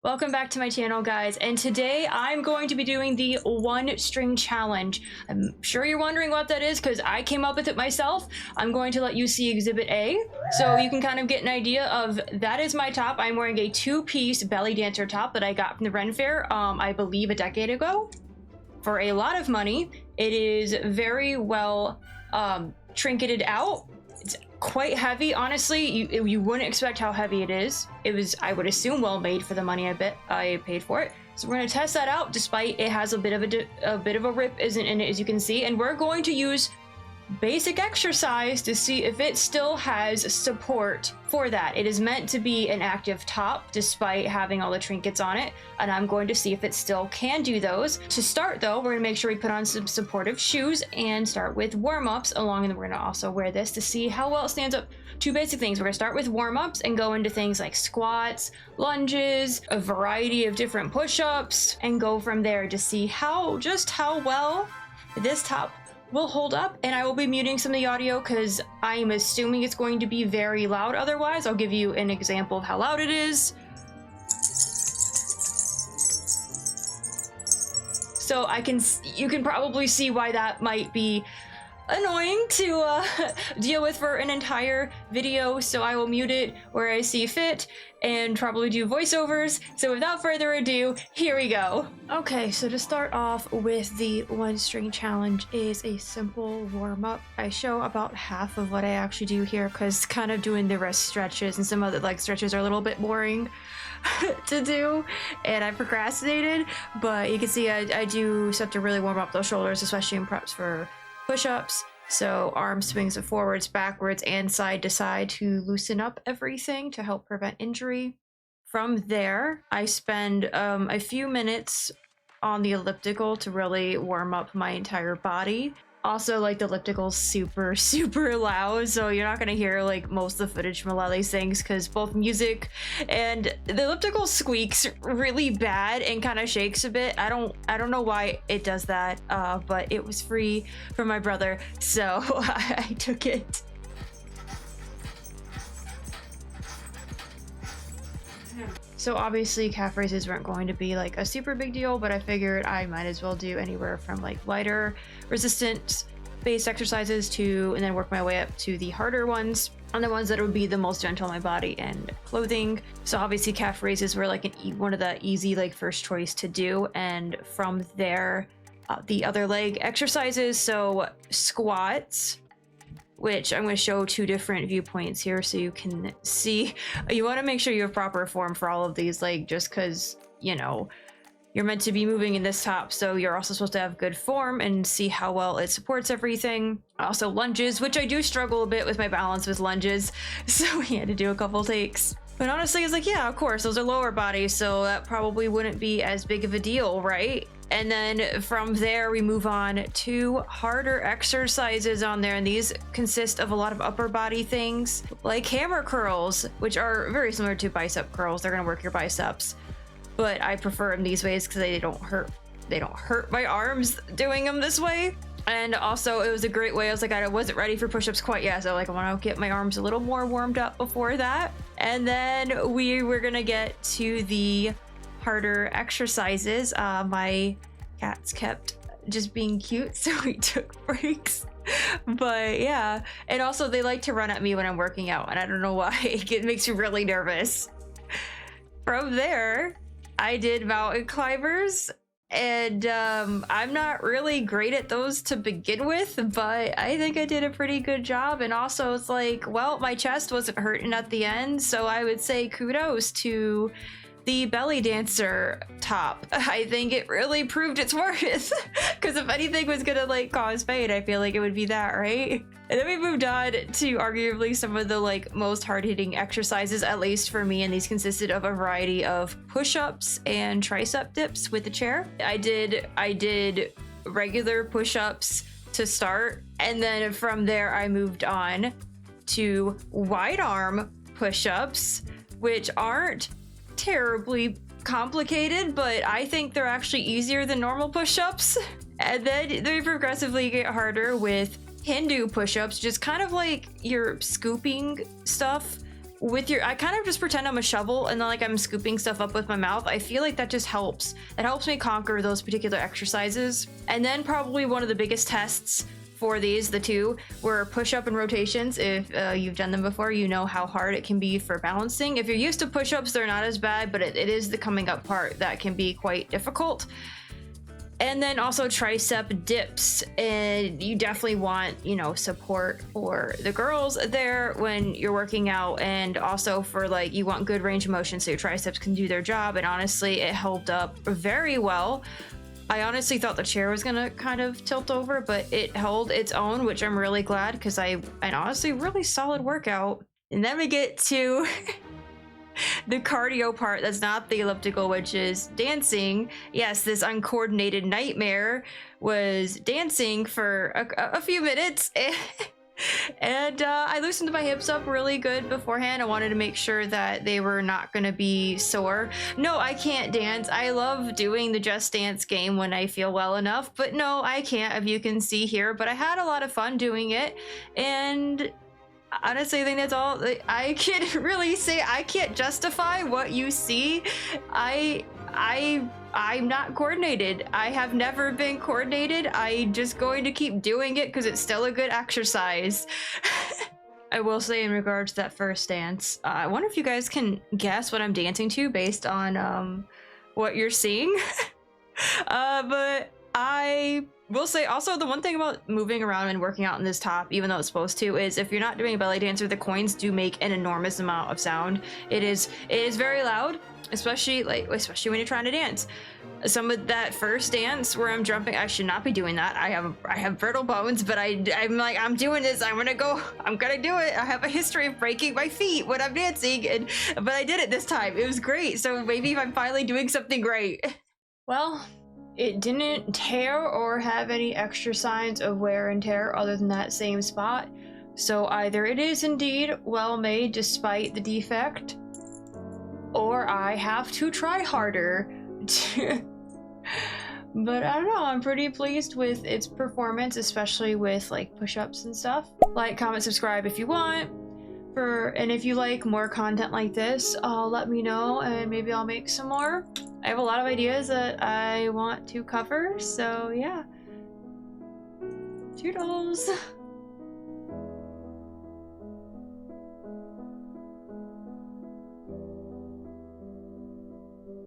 Welcome back to my channel, guys, and today I'm going to be doing the one string challenge. I'm sure you're wondering what that is because I came up with it myself. I'm going to let you see exhibit A so you can kind of get an idea of that is my top. I'm wearing a two-piece belly dancer top that I got from the Ren Faire, I believe a decade ago, for a lot of money. It is very well trinketed out. It's quite heavy, honestly. You wouldn't expect how heavy it is. It was, I would assume, well made for the money I paid for it. So we're going to test that out, despite it has a bit of a rip isn't in it, as you can see, and we're going to use basic exercise to see if it still has support for that. It is meant to be an active top despite having all the trinkets on it, and I'm going to see if it still can do those. To start though, we're going to make sure we put on some supportive shoes and start with warm-ups along, and we're going to also wear this to see how well it stands up to basic things. We're going to start with warm-ups and go into things like squats, lunges, a variety of different push-ups, and go from there to see just how well this top will hold up. And I will be muting some of the audio because I'm assuming it's going to be very loud otherwise. I'll give you an example of how loud it is. So you can probably see why that might be annoying to deal with for an entire video, so I will mute it where I see fit and probably do voiceovers. So without further ado, here we go. Okay, so to start off with the one string challenge is a simple warm-up. I show about half of what I actually do here because kind of doing the rest stretches and some other leg stretches are a little bit boring to do, and I procrastinated, but you can see I do start to really warm up those shoulders, especially in preps for push-ups. So arm swings of forwards, backwards, and side to side to loosen up everything to help prevent injury. From there, I spend a few minutes on the elliptical to really warm up my entire body. Also, like, the elliptical's super loud, so you're not gonna hear like most of the footage from a lot of these things because both music and the elliptical squeaks really bad and kind of shakes a bit. I don't know why it does that, but it was free from my brother, so I took it. So obviously calf raises weren't going to be like a super big deal, but I figured I might as well do anywhere from like lighter resistance based exercises and then work my way up to the harder ones and the ones that would be the most gentle on my body and clothing. So obviously calf raises were like one of the easy like first choice to do, and from there the other leg exercises. So squats, which I'm going to show two different viewpoints here so you can see. You want to make sure you have proper form for all of these, like, just because, you know, you're meant to be moving in this top, so you're also supposed to have good form and see how well it supports everything. Also lunges, which I do struggle a bit with my balance with lunges, so we had to do a couple takes. But honestly, it's like, yeah, of course, those are lower bodies, so that probably wouldn't be as big of a deal, right? And then from there, we move on to harder exercises on there. And these consist of a lot of upper body things like hammer curls, which are very similar to bicep curls. They're going to work your biceps, but I prefer them these ways because they don't hurt my arms doing them this way. And also it was a great way. I was like, I wasn't ready for push-ups quite yet, so like I want to get my arms a little more warmed up before that. And then we were gonna get to the harder exercises. My cats kept just being cute, so we took breaks. But yeah, and also they like to run at me when I'm working out, and I don't know why. It makes me really nervous. From there, I did mountain climbers, and I'm not really great at those to begin with, but I think I did a pretty good job. And also it's like, well, my chest wasn't hurting at the end, so I would say kudos to the belly dancer top. I think it really proved its worth because if anything was gonna like cause pain, I feel like it would be that, right? And then we moved on to arguably some of the like most hard-hitting exercises, at least for me, and these consisted of a variety of push-ups and tricep dips with the chair. I did regular push-ups to start, and then from there I moved on to wide arm push-ups, which aren't terribly complicated, but I think they're actually easier than normal push-ups. And then they progressively get harder with Hindu push-ups, just kind of like your scooping stuff with your, I kind of just pretend I'm a shovel and then like I'm scooping stuff up with my mouth. I feel like that just helps. It helps me conquer those particular exercises. And then probably one of the biggest tests for these, the two, were push-up and rotations. If you've done them before, you know how hard it can be for balancing. If you're used to push-ups, they're not as bad, but it is the coming up part that can be quite difficult. And then also tricep dips, and you definitely want, you know, support for the girls there when you're working out, and also for like, you want good range of motion so your triceps can do their job. And honestly, it held up very well. I honestly thought the chair was gonna kind of tilt over, but it held its own, which I'm really glad, because an honestly really solid workout. And then we get to the cardio part that's not the elliptical, which is dancing. Yes, this uncoordinated nightmare was dancing for a few minutes. And I loosened my hips up really good beforehand. I wanted to make sure that they were not going to be sore. No, I can't dance. I love doing the Just Dance game when I feel well enough, but no, I can't, if you can see here. But I had a lot of fun doing it, and honestly, I think that's all I can really say. I can't justify what you see. I'm not coordinated. I have never been coordinated. I'm just going to keep doing it because it's still a good exercise. I will say, in regards to that first dance, I wonder if you guys can guess what I'm dancing to based on what you're seeing. But I will say also, the one thing about moving around and working out in this top, even though it's supposed to, is if you're not doing a belly dancer, the coins do make an enormous amount of sound. It is very loud, especially when you're trying to dance. Some of that first dance where I'm jumping, I should not be doing that. I have brittle bones, but I'm like, I'm doing this. I'm gonna do it. I have a history of breaking my feet when I'm dancing, but I did it this time. It was great. So maybe I'm finally doing something great. Well, it didn't tear or have any extra signs of wear and tear other than that same spot. So either it is indeed well made despite the defect, or I have to try harder. But I don't know, I'm pretty pleased with its performance, especially with like push-ups and stuff. Like, comment, subscribe if you want. And if you like more content like this, let me know and maybe I'll make some more. I have a lot of ideas that I want to cover, so yeah. Toodles!